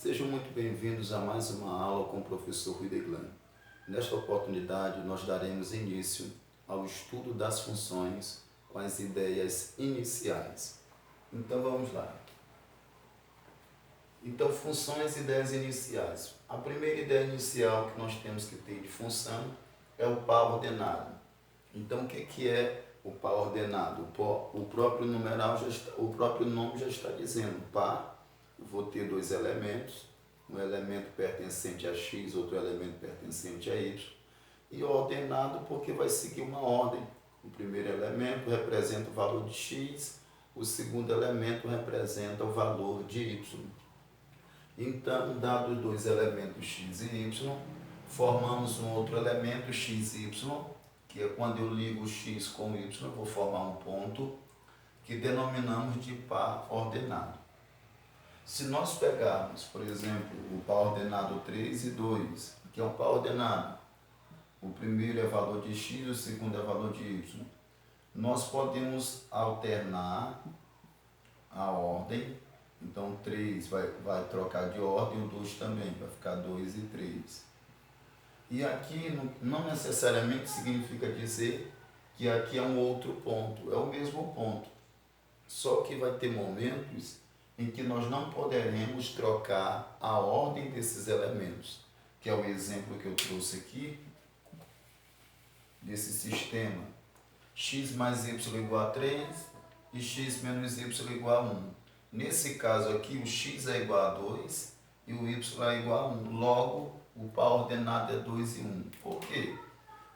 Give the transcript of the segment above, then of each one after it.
Sejam muito bem-vindos a mais uma aula com o professor Rui Deglan. Nesta oportunidade, nós daremos início ao estudo das funções com as ideias iniciais. Então, vamos lá. Então, funções e ideias iniciais. A primeira ideia inicial que nós temos que ter de função é o par ordenado. Então, o que é o par ordenado? O próprio numeral o próprio nome já está dizendo. Par, vou ter dois elementos, um elemento pertencente a x, outro elemento pertencente a y, e ordenado porque vai seguir uma ordem. O primeiro elemento representa o valor de x, o segundo elemento representa o valor de y. Então, dados dois elementos x e y, formamos um outro elemento x e y, que é quando eu ligo o x com o y, eu vou formar um ponto que denominamos de par ordenado. Se nós pegarmos, por exemplo, o par ordenado 3 e 2, que é um par ordenado, o primeiro é valor de x, o segundo é valor de y, nós podemos alternar a ordem. Então, 3 vai trocar de ordem, o 2 também, vai ficar 2 e 3. E aqui não necessariamente significa dizer que aqui é um outro ponto, é o mesmo ponto. Só que vai ter momentos em que nós não poderemos trocar a ordem desses elementos, que é o exemplo que eu trouxe aqui, desse sistema. X mais y igual a 3 e x menos y igual a 1. Nesse caso aqui, o x é igual a 2 e o y é igual a 1. Logo, o par ordenado é 2 e 1. Por quê?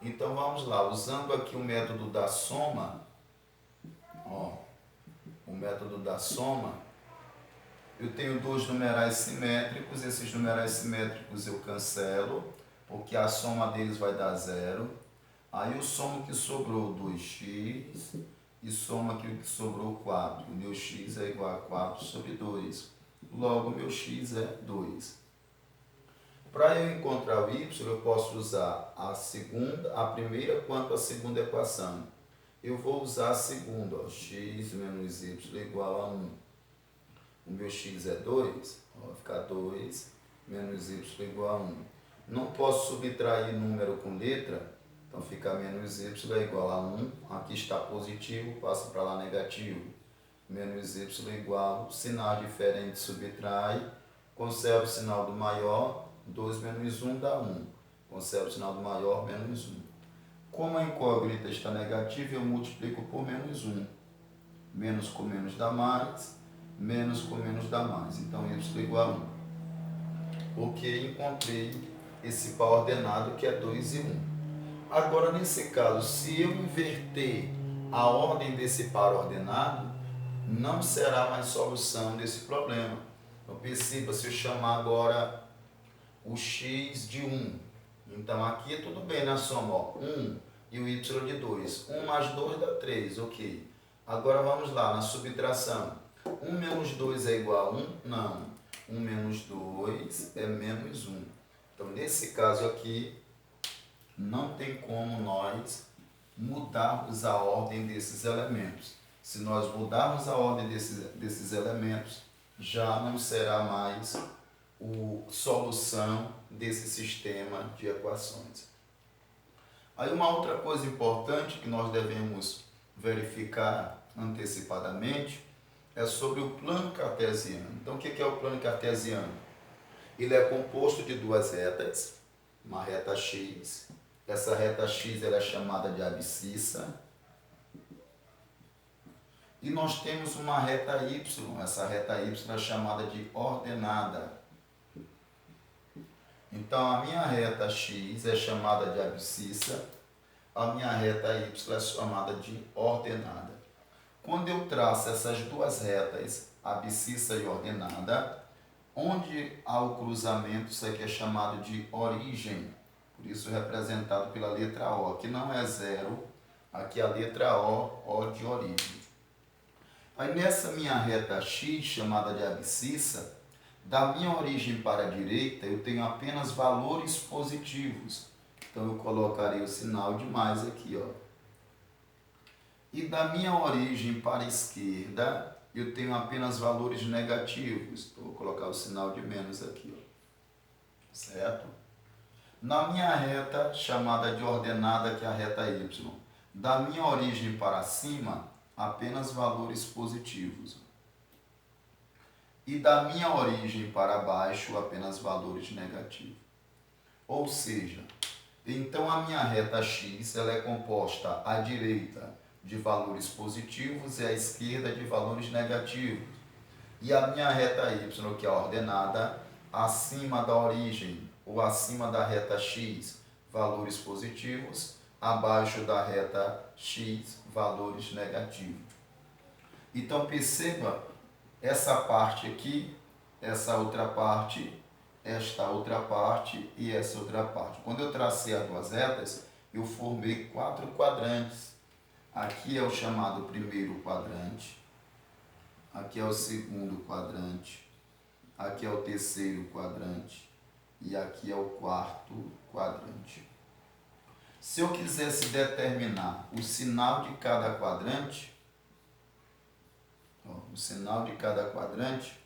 Então, vamos lá. Usando aqui o método da soma, o método da soma, eu tenho dois numerais simétricos. Esses numerais simétricos eu cancelo, porque a soma deles vai dar 0. Aí eu somo o que sobrou 2x e somo aqui o que sobrou 4. O meu x é igual a 4 sobre 2. Logo, o meu x é 2. Para eu encontrar o y, eu posso usar a primeira quanto a segunda equação. Eu vou usar a segunda, x menos y igual a 1. O meu x é 2, vai ficar 2 menos y igual a 1. Não posso subtrair número com letra, então fica menos y é igual a 1. Aqui está positivo, passa para lá negativo. Menos y igual, sinal diferente subtrai, conserva o sinal do maior, 2 menos 1 dá 1. Conserva o sinal do maior, menos 1. Como a incógnita está negativa, eu multiplico por menos 1. Menos com menos dá mais. Menos com menos dá mais. Então, y igual a 1. Porque encontrei esse par ordenado que é 2 e 1. Agora, nesse caso, se eu inverter a ordem desse par ordenado, não será mais solução desse problema. Então, perceba, se eu chamar agora o x de 1. Então, aqui tudo bem na soma, 1 e o y de 2. 1 mais 2 dá 3, ok. Agora, vamos lá, na subtração. 1 menos 2 é igual a 1? Não. 1 menos 2 é menos 1. Então, nesse caso aqui, não tem como nós mudarmos a ordem desses elementos. Se nós mudarmos a ordem desses elementos, já não será mais a solução desse sistema de equações. Aí, uma outra coisa importante que nós devemos verificar antecipadamente é sobre o plano cartesiano. Então, o que é o plano cartesiano? Ele é composto de duas retas, uma reta x. Essa reta x ela é chamada de abscissa. E nós temos uma reta y. Essa reta y é chamada de ordenada. Então, a minha reta x é chamada de abscissa. A minha reta y é chamada de ordenada. Quando eu traço essas duas retas, abscissa e ordenada, onde há o cruzamento, isso aqui é chamado de origem, por isso representado pela letra O, que não é 0, aqui é a letra O de origem. Aí nessa minha reta x, chamada de abscissa, da minha origem para a direita, eu tenho apenas valores positivos. Então eu colocarei o sinal de mais aqui, ó. E da minha origem para a esquerda, eu tenho apenas valores negativos. Então, vou colocar o sinal de menos aqui, ó. Certo? Na minha reta, chamada de ordenada, que é a reta y, da minha origem para cima, apenas valores positivos. E da minha origem para baixo, apenas valores negativos. Ou seja, então a minha reta x ela é composta à direita de valores positivos e à esquerda de valores negativos. E a minha reta y, que é a ordenada, acima da origem ou acima da reta x, valores positivos, abaixo da reta x, valores negativos. Então perceba essa parte aqui, essa outra parte, esta outra parte e essa outra parte. Quando eu tracei as duas retas, eu formei 4 quadrantes. Aqui é o chamado primeiro quadrante, aqui é o segundo quadrante, aqui é o terceiro quadrante e aqui é o quarto quadrante. Se eu quisesse determinar o sinal de cada quadrante, o sinal de cada quadrante,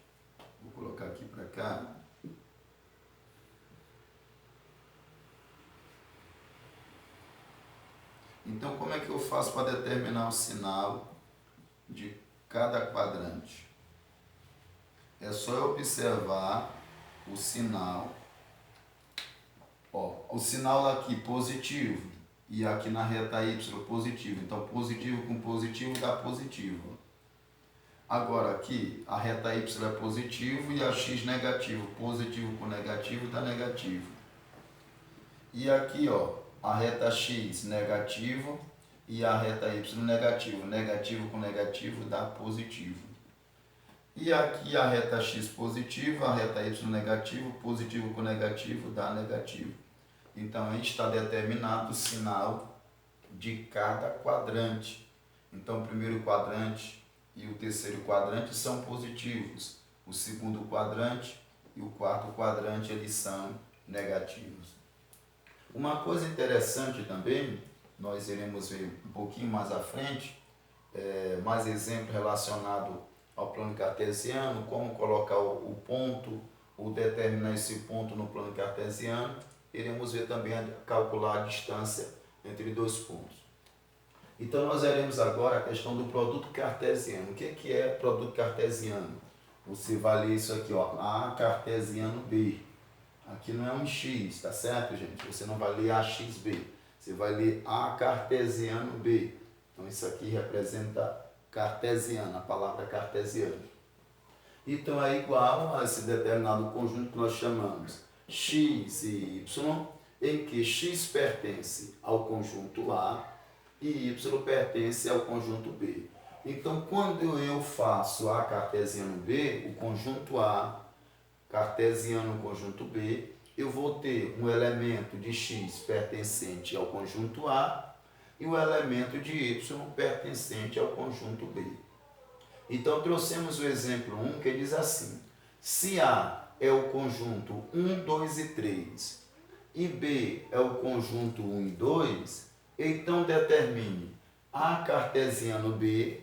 vou colocar aqui para cá. Então, como é que eu faço para determinar o sinal de cada quadrante? É só eu observar o sinal. Ó, o sinal aqui positivo e aqui na reta y positivo. Então, positivo com positivo dá positivo. Agora aqui, a reta y é positivo e a x negativo. Positivo com negativo dá negativo. E aqui, ó, a reta x negativo e a reta y negativo. Negativo com negativo dá positivo. E aqui a reta x positivo, a reta y negativo, positivo com negativo dá negativo. Então, a gente está determinado o sinal de cada quadrante. Então, o primeiro quadrante e o terceiro quadrante são positivos. O segundo quadrante e o quarto quadrante, eles são negativos. Uma coisa interessante também, nós iremos ver um pouquinho mais à frente, mais exemplo relacionado ao plano cartesiano, como colocar o ponto, ou determinar esse ponto no plano cartesiano. Iremos ver também calcular a distância entre dois pontos. Então, nós veremos agora a questão do produto cartesiano. O que é produto cartesiano? Você vai ler isso aqui, ó, A cartesiano B. Aqui não é um x, tá certo, gente? Você não vai ler AXB. Você vai ler A cartesiano B. Então, isso aqui representa cartesiano, a palavra cartesiano. Então, é igual a esse determinado conjunto que nós chamamos x e y, em que x pertence ao conjunto A e y pertence ao conjunto B. Então, quando eu faço A cartesiano B, o conjunto A cartesiano conjunto B, eu vou ter um elemento de x pertencente ao conjunto A e o elemento de y pertencente ao conjunto B. Então, trouxemos o exemplo 1 que diz assim: se A é o conjunto 1, 2 e 3 e B é o conjunto 1 e 2, então determine A cartesiano B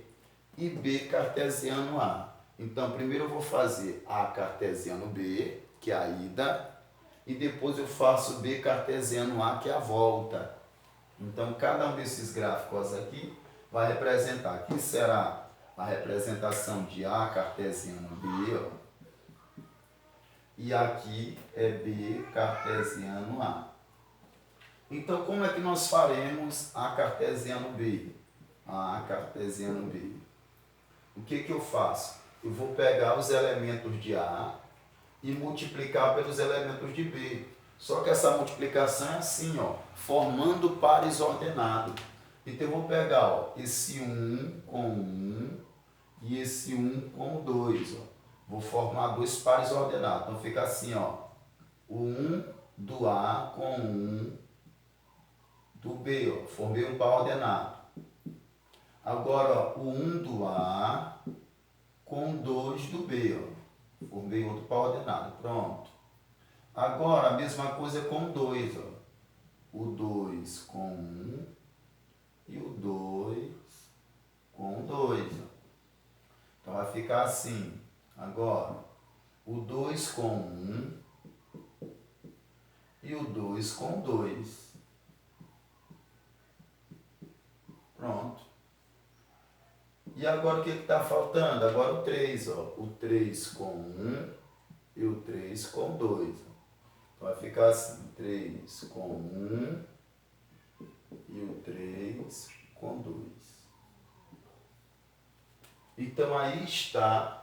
e B cartesiano A. Então, primeiro eu vou fazer A cartesiano B, que é a ida, e depois eu faço B cartesiano A, que é a volta. Então, cada um desses gráficos aqui vai representar. Aqui será a representação de A cartesiano B, ó, e aqui é B cartesiano A. Então, como é que nós faremos A cartesiano B? A cartesiano B. O que eu faço? Eu vou pegar os elementos de A e multiplicar pelos elementos de B. Só que essa multiplicação é assim, ó, formando pares ordenados. Então eu vou pegar, ó, esse 1 com 1 e esse 1 com 2. Ó. Vou formar dois pares ordenados. Então fica assim, ó, o 1 do A com 1 do B. Ó. Formei um par ordenado. Agora, ó, o 1 do A com 2 do B, ó. Formei outro par ordenado, pronto. Agora, a mesma coisa com 2, ó. O 2 com 1 e o 2 com 2, ó. Então vai ficar assim. Agora, o 2 com 1 e o 2 com 2. Pronto. E agora o que está faltando? Agora o 3, ó. O 3 com 1 e o 3 com 2. Então vai ficar assim, 3 com 1 e o 3 com 2. Então aí está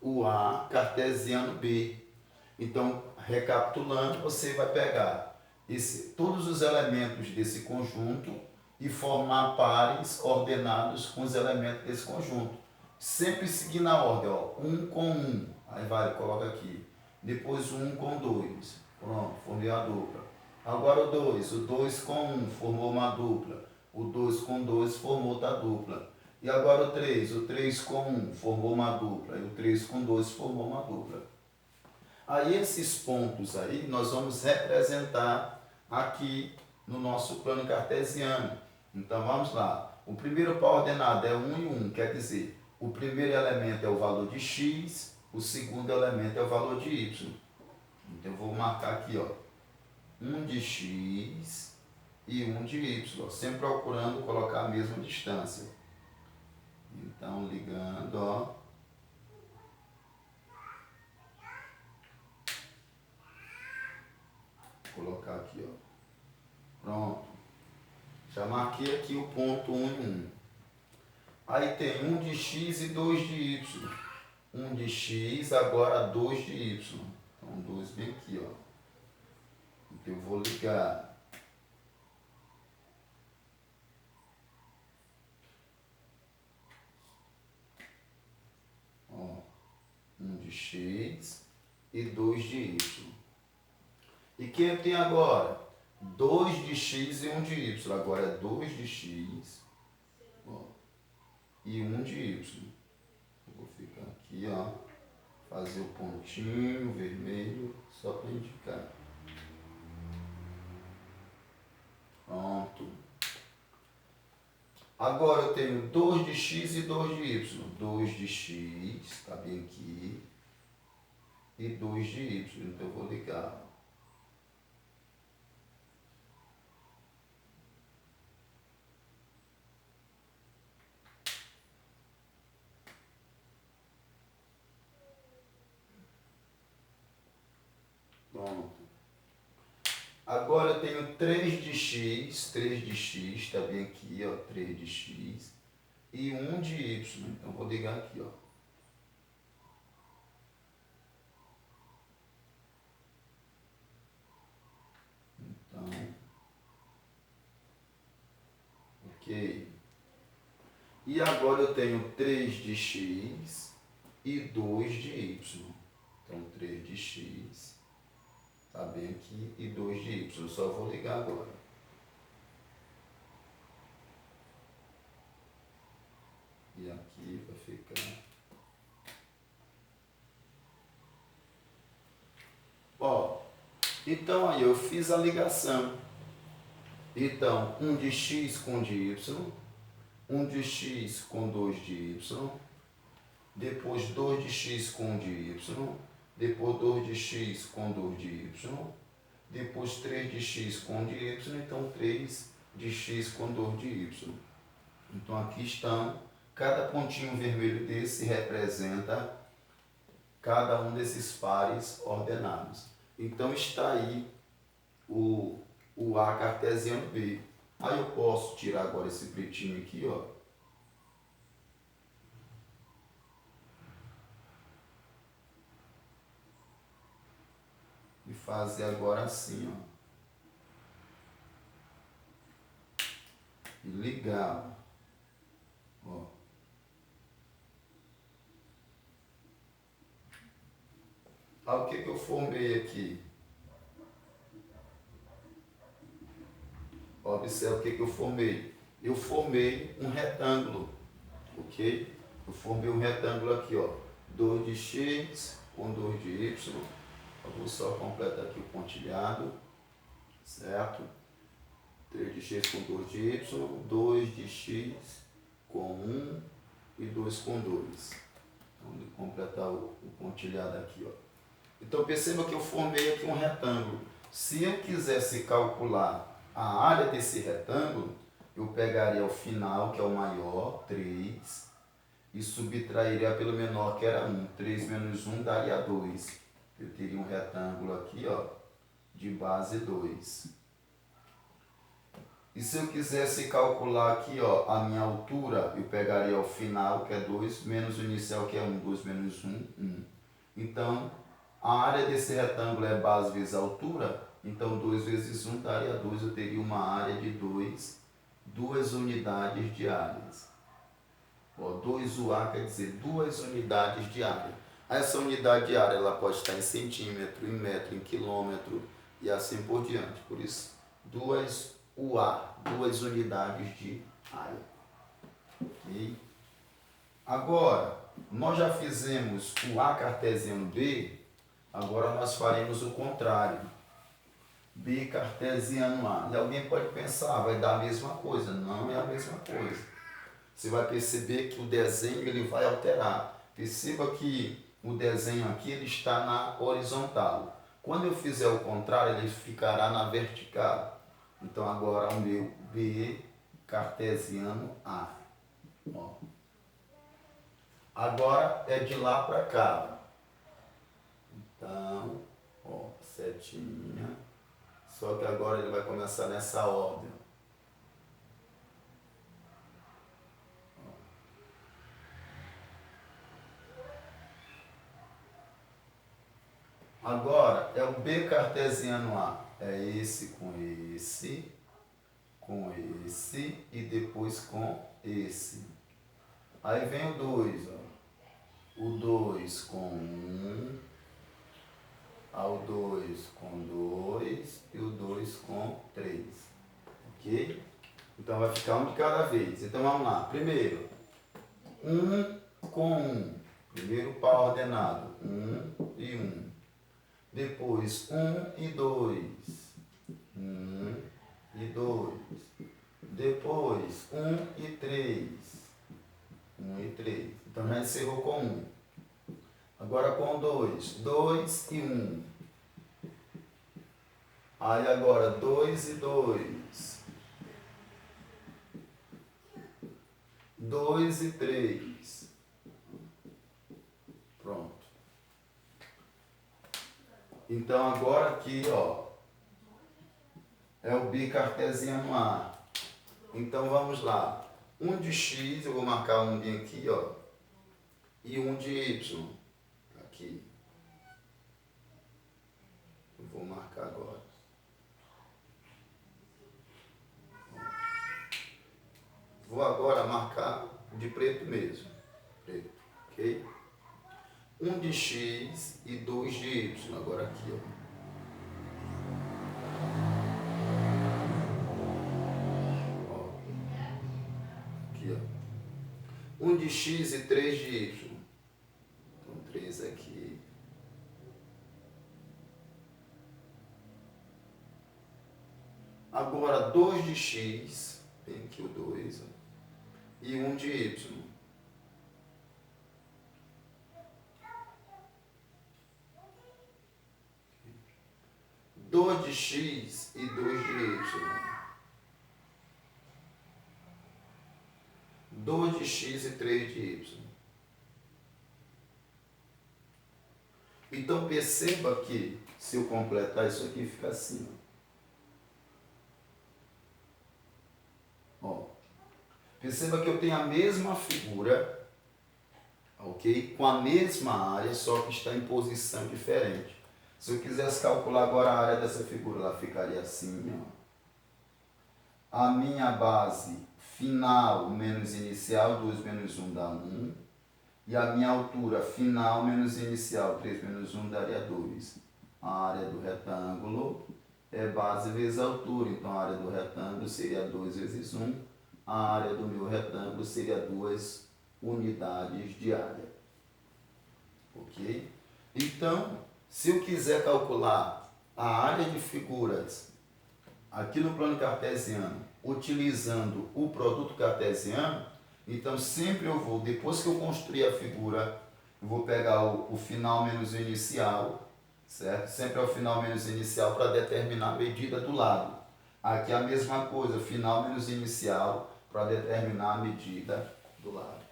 o A cartesiano B. Então, recapitulando, você vai pegar todos os elementos desse conjunto e formar pares ordenados com os elementos desse conjunto. Sempre seguindo a ordem, ó, 1 com 1, aí vai, coloca aqui. Depois 1 com 2, pronto, formei a dupla. Agora o 2 com 1 formou uma dupla. O 2 com 2 formou outra dupla. E agora o 3 com 1 formou uma dupla. E o 3 com 2 formou uma dupla. Aí esses pontos aí nós vamos representar aqui no nosso plano cartesiano. Então vamos lá. O primeiro par ordenado é 1 e 1, quer dizer, o primeiro elemento é o valor de x, o segundo elemento é o valor de y. Então eu vou marcar aqui, ó, 1 de x e 1 de y, sempre procurando colocar a mesma distância. Então ligando, ó. Vou colocar aqui, ó. Pronto. Já marquei aqui o ponto 1 e 1. Aí tem 1 de x e 2 de y. 1 de x, agora 2 de y. Então 2 bem aqui, ó. Então eu vou ligar. Ó, 1 de x e 2 de y. E quem eu tenho agora? 2 de x e 1 de y. Agora é 2 de x, ó, e 1 de y. Eu vou ficar aqui, ó, fazer o pontinho vermelho só para indicar. Pronto. Agora eu tenho 2 de x e 2 de y. 2 de x, está bem aqui, e 2 de y. Então eu vou ligar. Pronto. Agora eu tenho 3 de x, está bem aqui, ó, 3 de x, e 1 de y. Então eu vou ligar aqui, ó. Então, ok. E agora eu tenho 3 de x e 2 de y. Então 3 de x, tá bem aqui, e 2 de y. Eu só vou ligar agora. E aqui vai ficar. Ó, então aí eu fiz a ligação. Então, 1 de x com 1 de y, 1 de x com 2 de y, depois 2 de x com 1 de y, depois 2 de x com 2 de y, depois 3 de x com 1 de y, então 3 de x com 2 de y. Então aqui estão, cada pontinho vermelho desse representa cada um desses pares ordenados. Então está aí o A cartesiano B. Aí eu posso tirar agora esse pretinho aqui, ó. E fazer agora assim, ó. E ligar, ó. Aí o que eu formei aqui? Observe o que eu formei. Eu formei um retângulo, ok? Eu formei um retângulo aqui, ó. 2 de x com 2 de y. Eu vou só completar aqui o pontilhado, certo? 3 de x com 2 de y, 2 de x com 1 e 2 com 2. Vamos completar o pontilhado aqui, ó. Então perceba que eu formei aqui um retângulo. Se eu quisesse calcular a área desse retângulo, eu pegaria o final, que é o maior, 3, e subtrairia pelo menor, que era 1. 3 menos 1 daria 2. Eu teria um retângulo aqui, ó, de base 2. E se eu quisesse calcular aqui, ó, a minha altura, eu pegaria o final, que é 2, menos o inicial, que é 1. 2 menos 1, 1. Então, a área desse retângulo é base vezes altura, então 2 vezes 1 daria 2, eu teria uma área de 2 unidades de áreas. 2UA quer dizer 2 unidades de área. Essa unidade de área ela pode estar em centímetro, em metro, em quilômetro e assim por diante. Por isso, 2UA, 2 unidades de área. Okay? Agora, nós já fizemos o A cartesiano B, agora nós faremos o contrário. B cartesiano A. E alguém pode pensar, vai dar a mesma coisa. Não é a mesma coisa. Você vai perceber que o desenho ele vai alterar. Perceba que o desenho aqui ele está na horizontal. Quando eu fizer o contrário, ele ficará na vertical. Então agora o meu B cartesiano A. Ó. Agora é de lá para cá. Então, ó, setinha. Só que agora ele vai começar nessa ordem. Agora é o B cartesiano A. É esse com esse e depois com esse. Aí vem o 2, ó. O 2 com 1, ao 2 com 2 e o 2 com 3. Ok? Então vai ficar um de cada vez. Então vamos lá. Primeiro, 1 com 1. Primeiro par ordenado. 1 e 1. Depois 1 e 2. 1 e 2. Depois 1 e 3. 1 e 3. Então já encerrou com 1. Agora com 2. 2 e 1. Aí agora 2 e 2. 2 e 3. Pronto. Então agora aqui, ó, é o bicartesiano A. Então vamos lá. 1 de x, eu vou marcar um bem aqui, ó, e 1 de y. Aqui. Eu vou marcar agora. Vou agora marcar de preto mesmo. Preto, ok? 1 de x e 2 de y. Agora aqui, ó. Aqui, ó. 1 de x e 3 de y. Então, 3 aqui. Agora, 2 de x. Tem aqui o 2, ó. E 1 de y. Dois de x e 2 de y. 2 de x e 3 de y. Então perceba que se eu completar isso aqui fica assim. Ó. Perceba que eu tenho a mesma figura, ok? Com a mesma área, só que está em posição diferente. Se eu quisesse calcular agora a área dessa figura, ela ficaria assim, ó. A minha base final menos inicial, 2 menos 1 dá 1. E a minha altura final menos inicial, 3 menos 1 daria 2. A área do retângulo é base vezes altura. Então a área do retângulo seria 2 vezes 1. A área do meu retângulo seria 2 unidades de área. Ok? Então, se eu quiser calcular a área de figuras aqui no plano cartesiano, utilizando o produto cartesiano, Então sempre eu vou, depois que eu construir a figura, eu vou pegar o final menos o inicial, certo? Sempre é o final menos o inicial para determinar a medida do lado. Aqui é a mesma coisa, final menos inicial para determinar a medida do lado.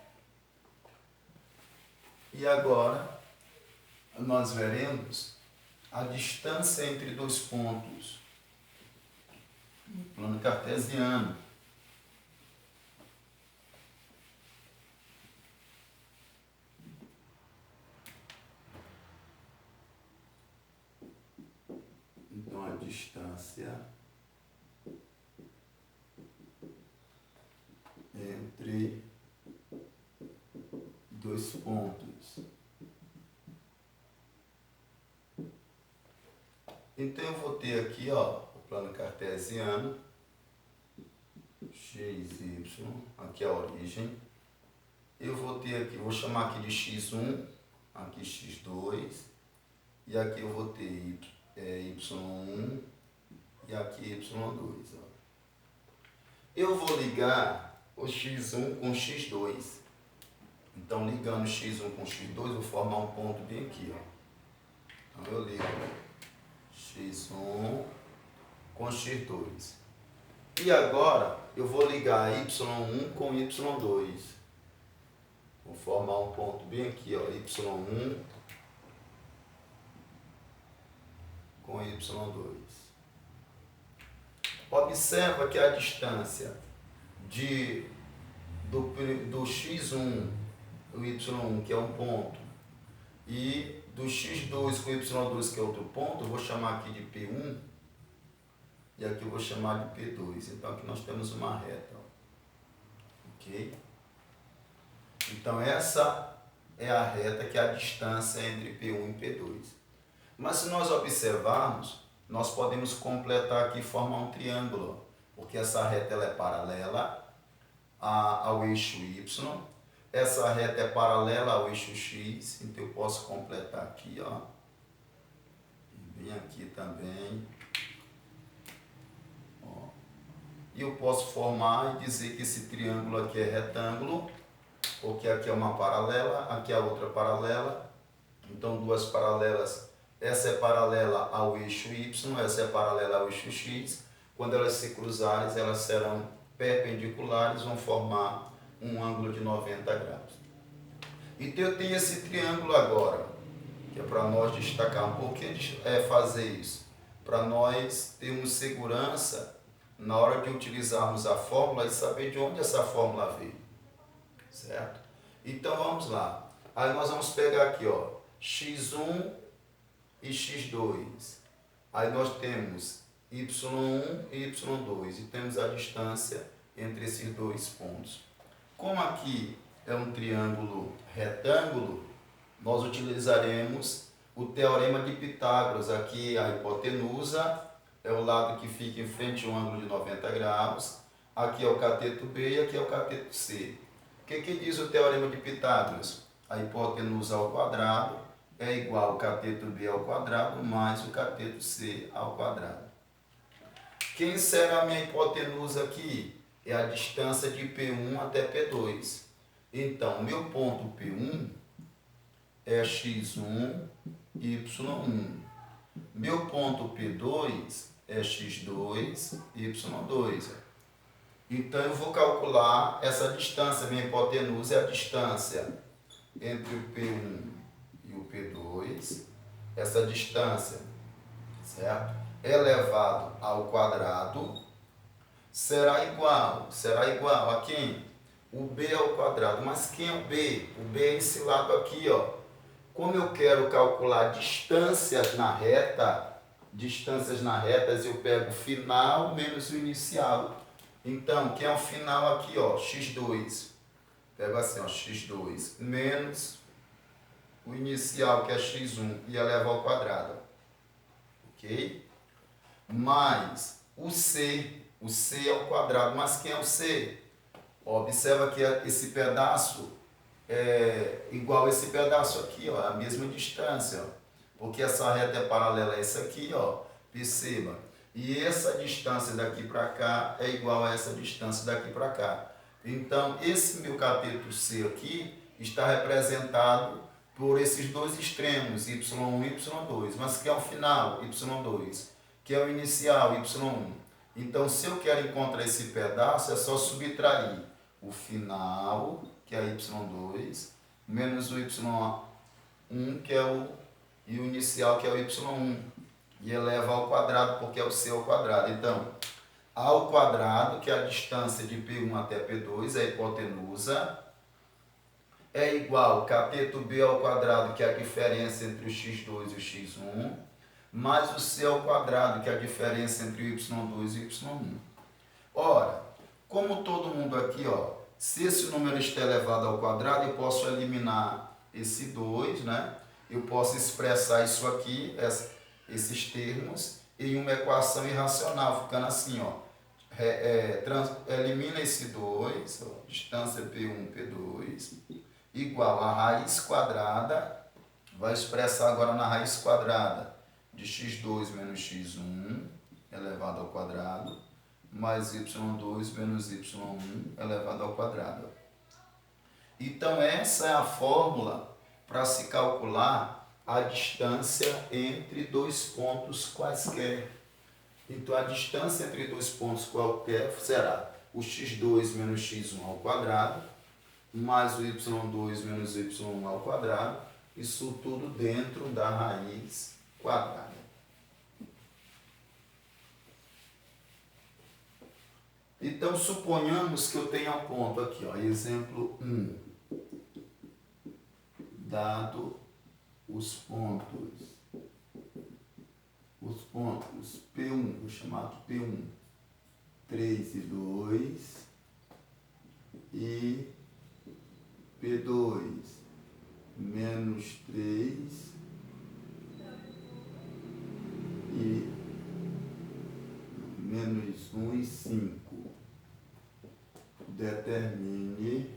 E agora nós veremos a distância entre dois pontos no plano cartesiano. Então a distância entre dois pontos. Então eu vou ter aqui, ó, o plano cartesiano, x, y, aqui é a origem. Eu vou ter aqui, vou chamar aqui de x1, aqui x2, e aqui eu vou ter y1 e aqui y2. Ó. Eu vou ligar o x1 com x2. Então, ligando x1 com x2, eu vou formar um ponto bem aqui. Ó. Então, eu ligo x1 com x2. E agora, eu vou ligar y1 com y2. Vou formar um ponto bem aqui, ó, y1 com y2. Observa que a distância do x1, o y1, que é um ponto, e do x2 com y2, que é outro ponto, eu vou chamar aqui de P1, e aqui eu vou chamar de P2. Então aqui nós temos uma reta. Ó. Ok? Então essa é a reta que é a distância entre P1 e P2. Mas se nós observarmos, nós podemos completar aqui e formar um triângulo, porque essa reta ela é paralela ao eixo Y, essa reta é paralela ao eixo X, então eu posso completar aqui, ó, e bem aqui também, ó. E eu posso formar e dizer que esse triângulo aqui é retângulo, porque aqui é uma paralela, aqui é a outra paralela, então duas paralelas. Essa é paralela ao eixo Y, essa é paralela ao eixo X. Quando elas se cruzarem, elas serão perpendiculares, vão formar um ângulo de 90 graus. Então eu tenho esse triângulo agora, que é para nós destacar um pouquinho, fazer isso. Para nós termos segurança na hora de utilizarmos a fórmula e saber de onde essa fórmula veio. Certo? Então vamos lá. Aí nós vamos pegar aqui, ó, x1 e x2. Aí nós temos y1 e y2 e temos a distância entre esses dois pontos. Como aqui é um triângulo retângulo, nós utilizaremos o teorema de Pitágoras. Aqui a hipotenusa é o lado que fica em frente a um ângulo de 90 graus. Aqui é o cateto B e aqui é o cateto C. O que diz o teorema de Pitágoras? A hipotenusa ao quadrado é igual ao cateto B ao quadrado mais o cateto C ao quadrado. Quem será a minha hipotenusa aqui? É a distância de P1 até P2. Então, meu ponto P1 é x1, y1. Meu ponto P2 é x2, y2. Então, eu vou calcular essa distância. Minha hipotenusa é a distância entre o P1 e o P2. Essa distância, certo? Elevado ao quadrado será igual a quem? O B ao quadrado. Mas quem é o B? O B é esse lado aqui, ó. Como eu quero calcular distâncias na reta, eu pego o final menos o inicial. Então, quem é o final aqui, ó? x2. Pego assim, ó, x2 menos o inicial, que é x1, e eleva ao quadrado. Ok? Mais o C ao quadrado. Mas quem é o C? Observa que esse pedaço é igual a esse pedaço aqui, ó, a mesma distância, ó, porque essa reta é paralela a essa aqui, ó, perceba. E essa distância daqui para cá é igual a essa distância daqui para cá. Então, esse meu cateto C aqui está representado por esses dois extremos, y1 e y2, mas que é o final, y2, que é o inicial, y1. Então, se eu quero encontrar esse pedaço, é só subtrair o final, que é y2, menos o y1, que é e o inicial, que é o y1, e eleva ao quadrado, porque é o c ao quadrado. Então, a ao quadrado, que é a distância de P1 até P2, é a hipotenusa, é igual a cateto B ao quadrado, que é a diferença entre o x2 e o x1, mais o c ao quadrado, que é a diferença entre o y2 e o y1. Ora, como todo mundo aqui, ó, se esse número está elevado ao quadrado, eu posso eliminar esse 2, né? Eu posso expressar isso aqui, esses termos, em uma equação irracional, ficando assim, ó. Elimina esse 2, ó, distância P1, P2, igual a raiz quadrada, vai expressar agora na raiz quadrada de x2 menos x1 elevado ao quadrado, mais y2 menos y1 elevado ao quadrado. Então, essa é a fórmula para se calcular a distância entre dois pontos quaisquer. Então, a distância entre dois pontos qualquer será o x2 menos x1 ao quadrado, mais o y2 menos y1 ao quadrado, isso tudo dentro da raiz quadrada. Então, suponhamos que eu tenha um ponto aqui, ó, exemplo 1. Dado os pontos P1, vou chamar de P1, 3 e 2, e P2, menos 3 e menos 1 e 5. Determine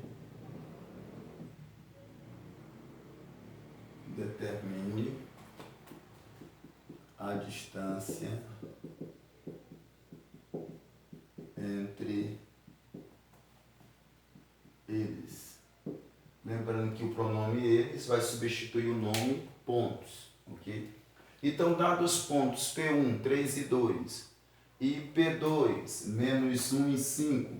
a distância entre eles. Lembrando que o pronome eles vai substituir o nome pontos, ok? Então, dados os pontos P1, 3 e 2 e P2, menos 1 e 5,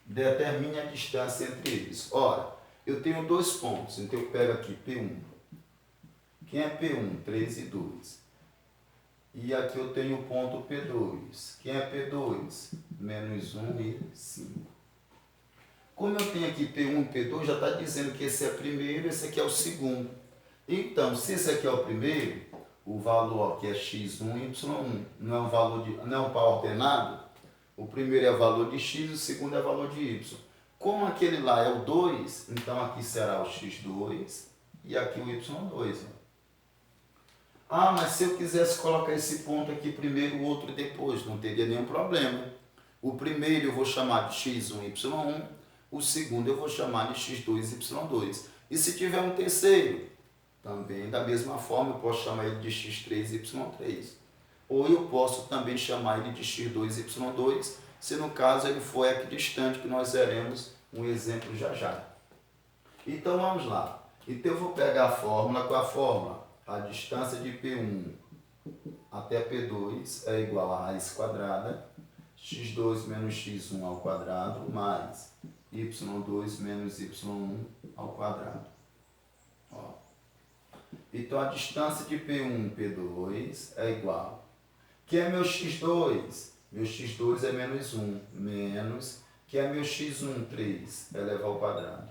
determine a distância entre eles. Ora, eu tenho dois pontos, então eu pego aqui P1. Quem é P1? 3 e 2. E aqui eu tenho o ponto P2. Quem é P2? Menos 1 e 5. Como eu tenho aqui P1 e P2, já está dizendo que esse é o primeiro, esse aqui é o segundo. Então, se esse aqui é o primeiro, o valor aqui é x1 e y1. Não é um valor não é um par ordenado? O primeiro é o valor de x, o segundo é o valor de y. Como aquele lá é o 2, então aqui será o x2 e aqui o y2. Ah, mas se eu quisesse colocar esse ponto aqui primeiro, o outro depois, não teria nenhum problema. O primeiro eu vou chamar de x1 e y1, o segundo eu vou chamar de x2 e y2. E se tiver um terceiro, também da mesma forma eu posso chamar ele de x3 e y3. Ou eu posso também chamar ele de x2 e y2, se no caso ele for equidistante, que nós veremos um exemplo já já. Então vamos lá. Então eu vou pegar a fórmula. Com a fórmula, a distância de P1 até P2 é igual a raiz quadrada, x2 menos x1 ao quadrado, mais y2 menos y1 ao quadrado. Ó. Então a distância de P1 e P2 é igual. Que é meu x2? Meu x2 é menos 1, menos, que é meu x1, 3, eleva ao quadrado.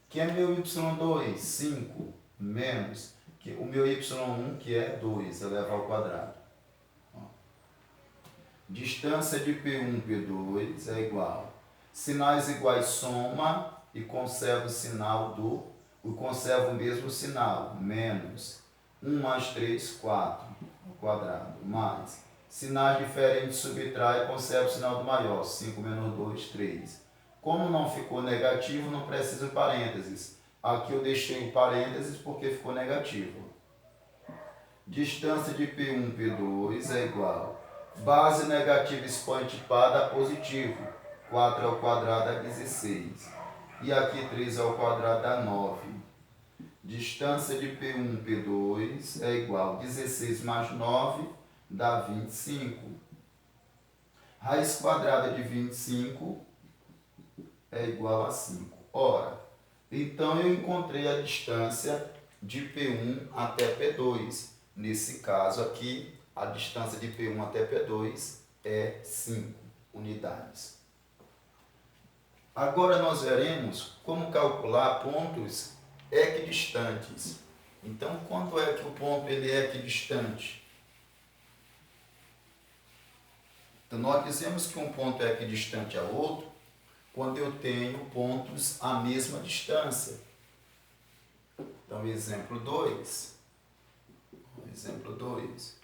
Que é meu y2, 5, menos, que o meu y1, que é 2, eleva ao quadrado. Ó. Distância de P1 e P2 é igual. Sinais iguais soma e conserva o sinal conserva o mesmo sinal, menos 1 mais 3, 4, ao quadrado, mais. Sinais diferentes subtrai e conserva o sinal do maior, 5 menos 2, 3. Como não ficou negativo, não precisa parênteses. Aqui eu deixei o parênteses porque ficou negativo. Distância de P1 e P2 é igual. Base negativa expoente par dá positivo. 4 ao quadrado dá 16. E aqui 3 ao quadrado dá 9. Distância de P1, P2 é igual a 16 mais 9 dá 25. Raiz quadrada de 25 é igual a 5. Ora, então eu encontrei a distância de P1 até P2. Nesse caso aqui, a distância de P1 até P2 é 5 unidades. Agora nós veremos como calcular pontos equidistantes. Então, quando é que o ponto ele é equidistante? Então, nós dizemos que um ponto é equidistante ao outro quando eu tenho pontos à mesma distância. Então, exemplo 2. Exemplo 2.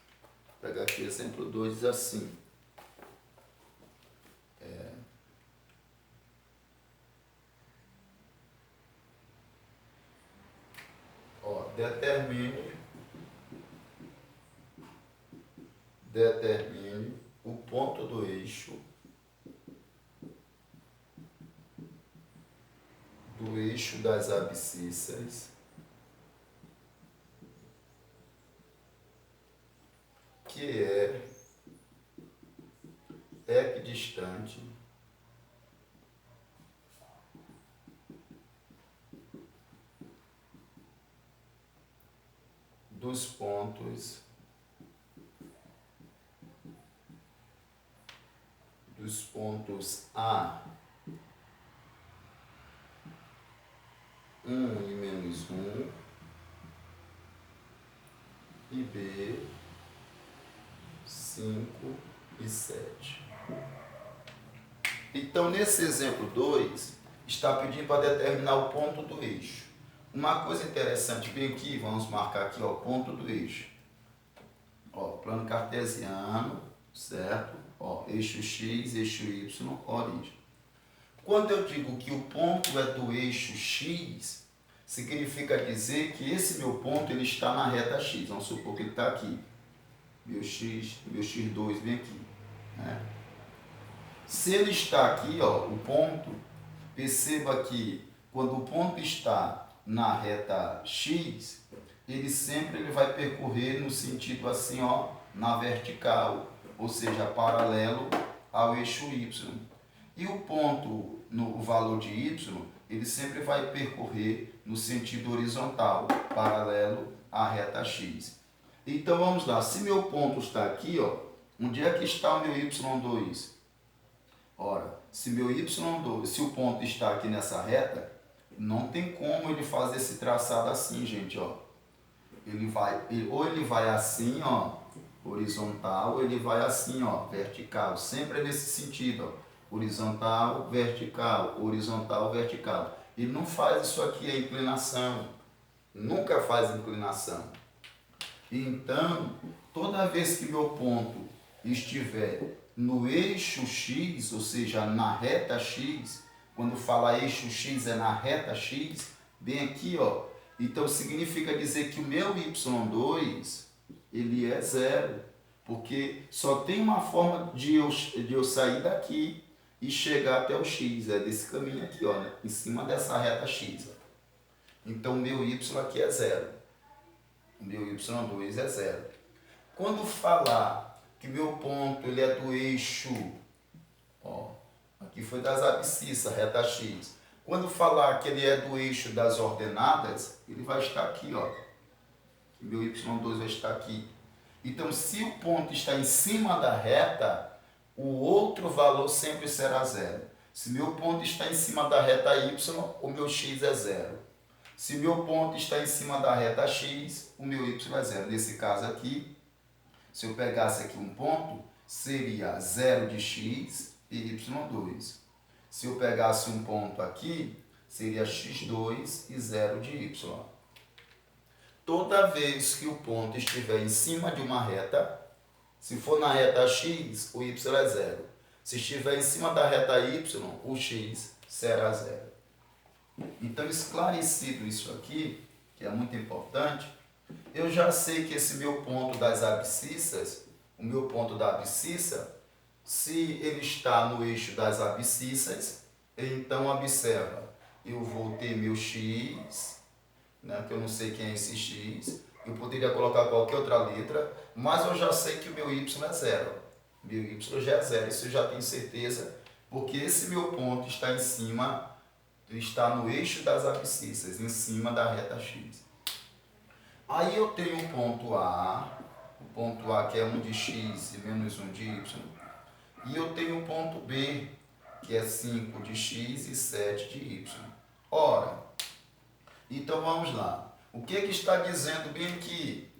Vou pegar aqui exemplo 2, diz assim. Determine o ponto do eixo das abscissas que é equidistante dos pontos A 1 e menos 1 e B 5 e 7. Então, nesse exemplo 2, está pedindo para determinar o ponto do eixo. Uma coisa interessante, bem aqui, vamos marcar aqui ó, o ponto do eixo. Ó, plano cartesiano, certo? Ó, eixo X, eixo Y, origem. Quando eu digo que o ponto é do eixo X, significa dizer que esse meu ponto ele está na reta X. Vamos supor que ele está aqui. Meu X2 vem aqui. Né? Se ele está aqui, ó, o ponto, perceba que quando o ponto está na reta X, ele vai percorrer no sentido assim, ó, na vertical, ou seja, paralelo ao eixo Y. E o ponto, o valor de Y, ele sempre vai percorrer no sentido horizontal, paralelo à reta X. Então vamos lá, se meu ponto está aqui, ó, onde é que está o meu Y2? Ora, se o ponto está aqui nessa reta, não tem como ele fazer esse traçado assim, gente, ó. Ou ele vai assim, ó, horizontal, ou ele vai assim, ó, vertical. Sempre é nesse sentido, ó. Horizontal, vertical, horizontal, vertical. Ele não faz isso aqui, a inclinação. Nunca faz inclinação. Então, toda vez que meu ponto estiver no eixo X, ou seja, na reta X, quando fala eixo X é na reta X, bem aqui, ó. Então significa dizer que o meu Y2, ele é zero, porque só tem uma forma de eu sair daqui e chegar até o X, é desse caminho aqui, ó, né? Em cima dessa reta X. Ó. Então o meu Y aqui é zero, o meu Y2 é zero. Quando falar que meu ponto ele é do eixo, ó, aqui foi das abscissas, reta X. Quando falar que ele é do eixo das ordenadas, ele vai estar aqui, ó. Meu Y2 vai estar aqui. Então, se o ponto está em cima da reta, o outro valor sempre será zero. Se meu ponto está em cima da reta Y, o meu X é zero. Se meu ponto está em cima da reta X, o meu Y é zero. Nesse caso aqui, se eu pegasse aqui um ponto, seria 0 de X e Y2. Se eu pegasse um ponto aqui, seria X2 e 0 de Y. Toda vez que o ponto estiver em cima de uma reta, se for na reta X, o Y é 0. Se estiver em cima da reta Y, o X será 0. Então, esclarecido isso aqui, que é muito importante, eu já sei que esse meu ponto das abscissas, o meu ponto da abscissa, Se ele está no eixo das abscissas, então observa, eu vou ter meu x, né, que eu não sei quem é esse x, eu poderia colocar qualquer outra letra, mas eu já sei que o meu y é zero. Meu y já é zero, isso eu já tenho certeza, porque esse meu ponto está em cima, está no eixo das abscissas, em cima da reta x. Aí eu tenho o ponto A que é 1 de x e menos 1 de y, e eu tenho o ponto B, que é 5 de x e 7 de y. Ora, então vamos lá. O que está dizendo bem aqui?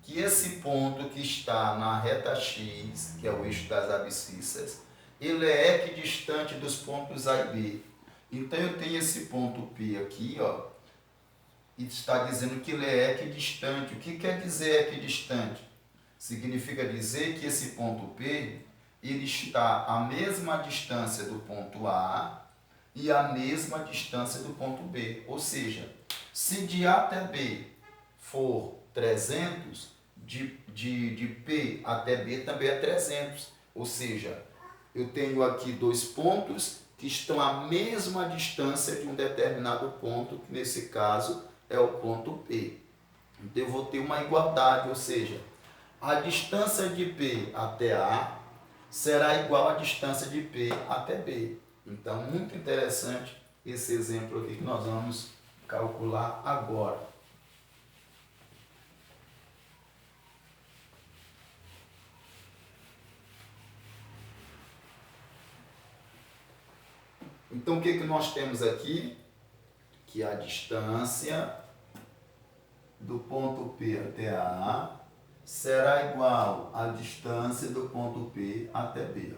Que esse ponto que está na reta x, que é o eixo das abscissas, ele é equidistante dos pontos A e B. Então eu tenho esse ponto P aqui, ó, e está dizendo que ele é equidistante. O que quer dizer equidistante? Significa dizer que esse ponto P ele está à mesma distância do ponto A e à mesma distância do ponto B. Ou seja, se de A até B for 300, de P até B também é 300. Ou seja, eu tenho aqui dois pontos que estão à mesma distância de um determinado ponto, que nesse caso é o ponto P. Então eu vou ter uma igualdade, ou seja, a distância de P até A será igual à distância de P até B. Então, muito interessante esse exemplo aqui que nós vamos calcular agora. Então, o que nós temos aqui? Que a distância do ponto P até A será igual à distância do ponto P até B.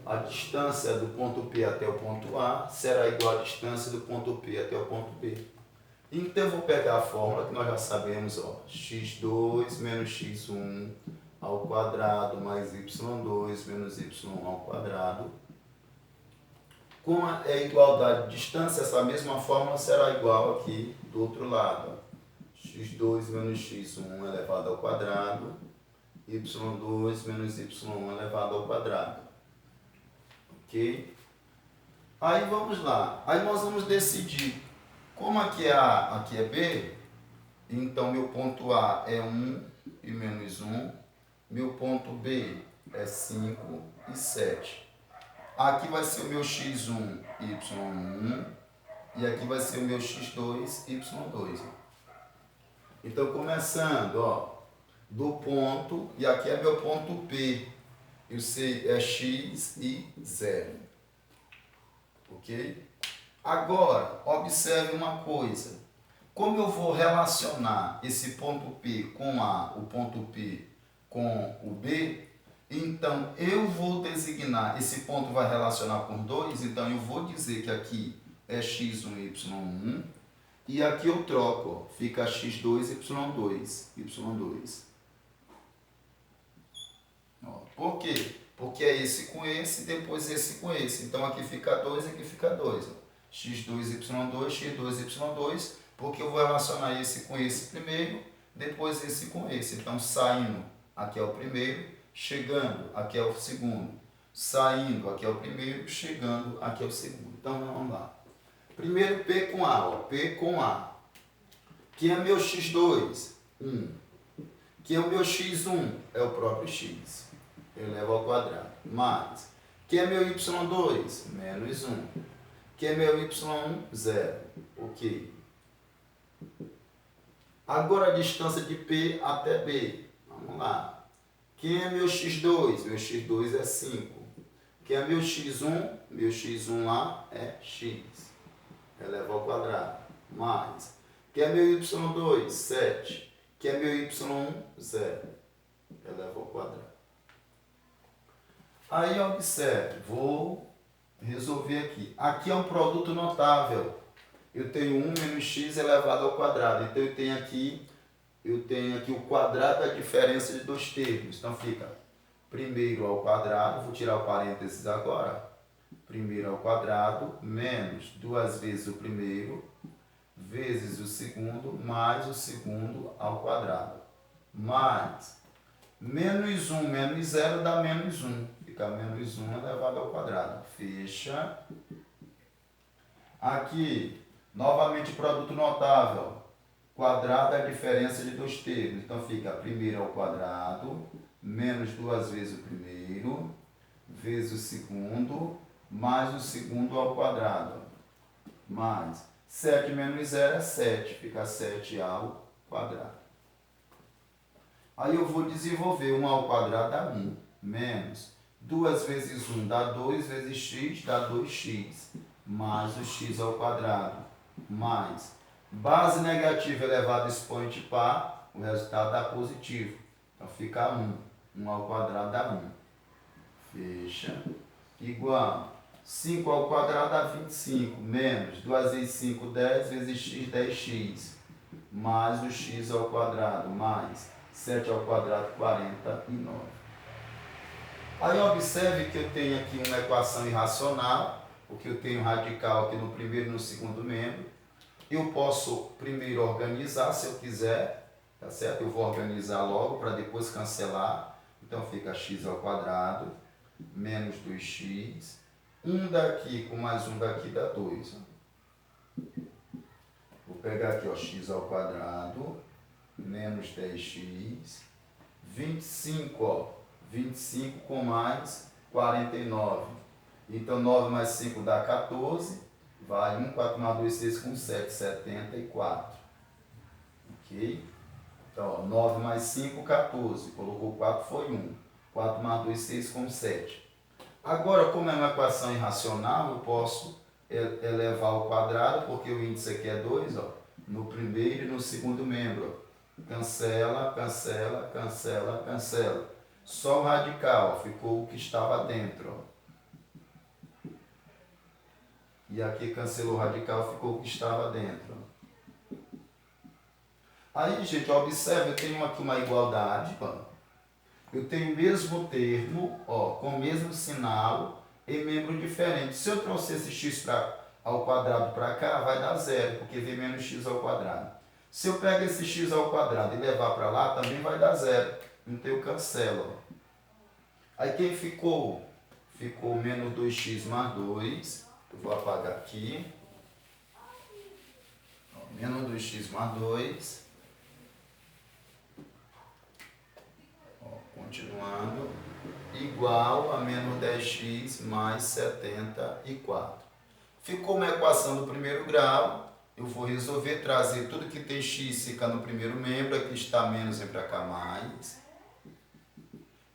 A distância do ponto P até o ponto A será igual à distância do ponto P até o ponto B. Então eu vou pegar a fórmula que nós já sabemos, ó, x2 menos x1 ao quadrado mais y2 menos y1 ao quadrado. Com a igualdade de distância, essa mesma fórmula será igual aqui do outro lado. x2 menos x1 elevado ao quadrado, y2 menos y1 elevado ao quadrado. Ok? Aí vamos lá. Aí nós vamos decidir. Como aqui é A, aqui é B, então meu ponto A é 1 e menos 1. Meu ponto B é 5 e 7. Aqui vai ser o meu x1, y1, e aqui vai ser o meu x2, y2. Então, começando, ó, do ponto, e aqui é meu ponto P, eu sei, é x e 0. Ok? Agora, observe uma coisa. Como eu vou relacionar esse ponto P com A, o ponto P com o B, então eu vou designar, esse ponto vai relacionar com 2, então eu vou dizer que aqui é x1, y1, e aqui eu troco, ó, fica x2, y2. Ó, por quê? Porque é esse com esse, depois esse com esse. Então aqui fica 2, aqui fica 2. x2, y2, x2, y2, porque eu vou relacionar esse com esse primeiro, depois esse com esse. Então saindo, aqui é o primeiro, chegando, aqui é o segundo. Saindo, aqui é o primeiro, chegando, aqui é o segundo. Então vamos lá. Primeiro P com A, ó, P com A. Que é meu x2? 1. Que é o meu x1? É o próprio x. Eu levo ao quadrado. Mais. Que é meu y2? Menos 1. Que é meu y1? 0. Ok. Agora a distância de P até B. Vamos lá. Quem é meu x2? Meu x2 é 5. Quem é meu x1? Meu x1 lá é x. Eleva ao quadrado. Mais. Quem é meu y2? 7. Quem é meu y1? 0. Eleva ao quadrado. Aí observe, vou resolver aqui. Aqui é um produto notável. Eu tenho 1 menos x elevado ao quadrado. Então eu tenho aqui o quadrado da diferença de dois termos. Então fica primeiro ao quadrado, vou tirar o parênteses agora. Primeiro ao quadrado menos 2 vezes o primeiro vezes o segundo mais o segundo ao quadrado. Mais menos 1 menos 0 dá menos 1. Fica menos 1 elevado ao quadrado. Fecha. Aqui, novamente produto notável. Quadrado é a diferença de dois termos. Então fica primeiro ao quadrado, menos 2 vezes o primeiro, vezes o segundo, mais o segundo ao quadrado. Mais 7 menos 0 é 7, fica 7 ao quadrado. Aí eu vou desenvolver 1 ao quadrado dá 1, menos 2 vezes 1 dá 2 vezes x dá 2x, mais o x ao quadrado, mais base negativa elevado a expoente par, o resultado dá positivo. Então fica 1, 1 ao quadrado dá 1. Fecha. Igual 5 ao quadrado dá 25, menos 2 vezes 5, 10, vezes x, 10x, mais o x ao quadrado, mais 7 ao quadrado, 49. Aí observe que eu tenho aqui uma equação irracional, porque eu tenho radical aqui no primeiro e no segundo membro. Eu posso primeiro organizar, se eu quiser, tá certo? Eu vou organizar logo para depois cancelar. Então fica x ao quadrado, menos 2x. 1 daqui com mais 1 daqui dá 2. Vou pegar aqui, ó, x ao quadrado, menos 10x. 25, ó, 25 com mais 49. Então 9 mais 5 dá 14. Vai 1, 4 mais 2, 6 com 7, 74. Ok? Então, ó, 9 mais 5, 14. Colocou 4, foi 1. 4 mais 2, 6 com 7. Agora, como é uma equação irracional, eu posso elevar ao quadrado, porque o índice aqui é 2, ó, no primeiro e no segundo membro. Ó. Cancela, cancela, cancela, cancela. Só o radical, ó, ficou o que estava dentro. Ó. E aqui cancelou o radical, ficou o que estava dentro. Aí, gente, observe, eu tenho aqui uma igualdade. Ó. Eu tenho o mesmo termo, ó, com o mesmo sinal e membro diferente. Se eu trouxer esse x ao quadrado para cá, vai dar 0, porque vem menos x ao quadrado. Se eu pego esse x ao quadrado e levar para lá, também vai dar 0. Então eu cancelo. Ó. Aí quem ficou? Ficou menos 2x mais 2. Eu vou apagar aqui. Ó, menos 2x mais 2. Ó, continuando. Igual a menos 10x mais 74. Ficou uma equação do primeiro grau. Eu vou resolver trazer tudo que tem x fica no primeiro membro. Aqui está menos, vem para cá mais.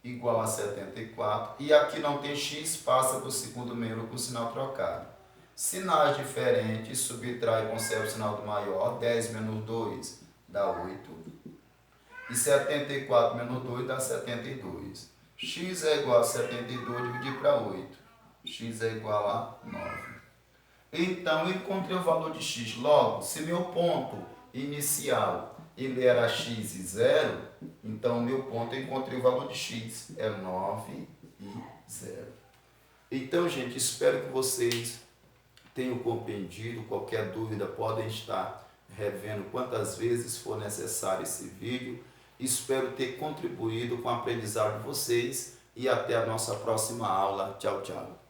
Igual a 74, e aqui não tem x, passa para o segundo membro com o sinal trocado. Sinais diferentes, subtrai e conserva o sinal do maior, 10 menos 2 dá 8, e 74 menos 2 dá 72. X é igual a 72 dividido para 8, x é igual a 9. Então, eu encontrei o valor de x. Logo, se meu ponto inicial ele era x e 0, então o meu ponto eu encontrei o valor de x, é 9 e 0. Então, gente, espero que vocês tenham compreendido. Qualquer dúvida podem estar revendo quantas vezes for necessário esse vídeo. Espero ter contribuído com o aprendizado de vocês e até a nossa próxima aula. Tchau, tchau.